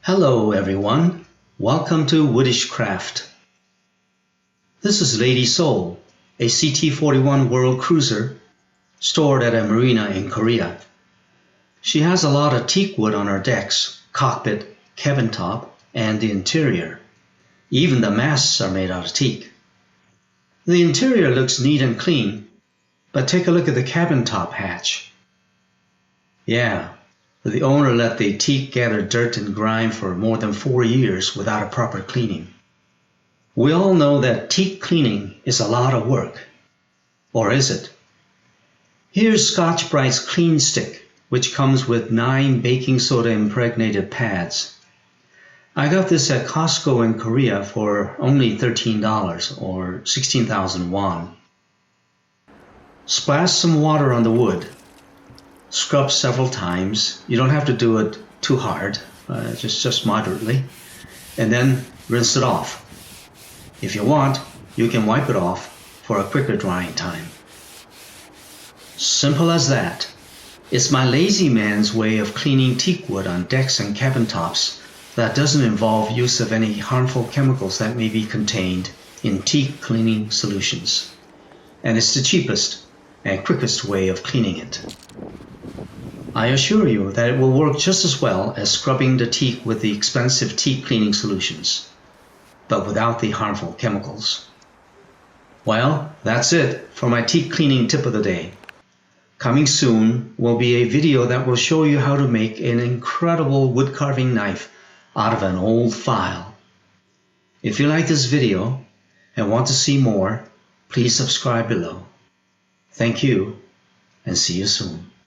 Hello everyone, welcome to Woodish Craft. This is Lady Soul, a CT-41 World Cruiser stored at a marina in Korea. She has a lot of teak wood on her decks, cockpit, cabin top, and the interior. Even the masts are made out of teak. The interior looks neat and clean, but take a look at the cabin top hatch. Yeah. The owner let the teak gather dirt and grime for more than 4 years without a proper cleaning. We all know that teak cleaning is a lot of work. Or is it? Here's Scotch-Brite's Clean Stick, which comes with 9 baking soda impregnated pads. I got this at Costco in Korea for only $13 or 16,000 won. Splash some water on the wood. Scrub several times. You don't have to do it too hard, just moderately, and then rinse it off. If you want, you can wipe it off for a quicker drying time. Simple as that. It's my lazy man's way of cleaning teak wood on decks and cabin tops that doesn't involve use of any harmful chemicals that may be contained in teak cleaning solutions. And it's the cheapest and quickest way of cleaning it. I assure you that it will work just as well as scrubbing the teak with the expensive teak cleaning solutions, but without the harmful chemicals. Well, that's it for my teak cleaning tip of the day. Coming soon will be a video that will show you how to make an incredible wood carving knife out of an old file. If you like this video and want to see more, please subscribe below. Thank you, and see you soon.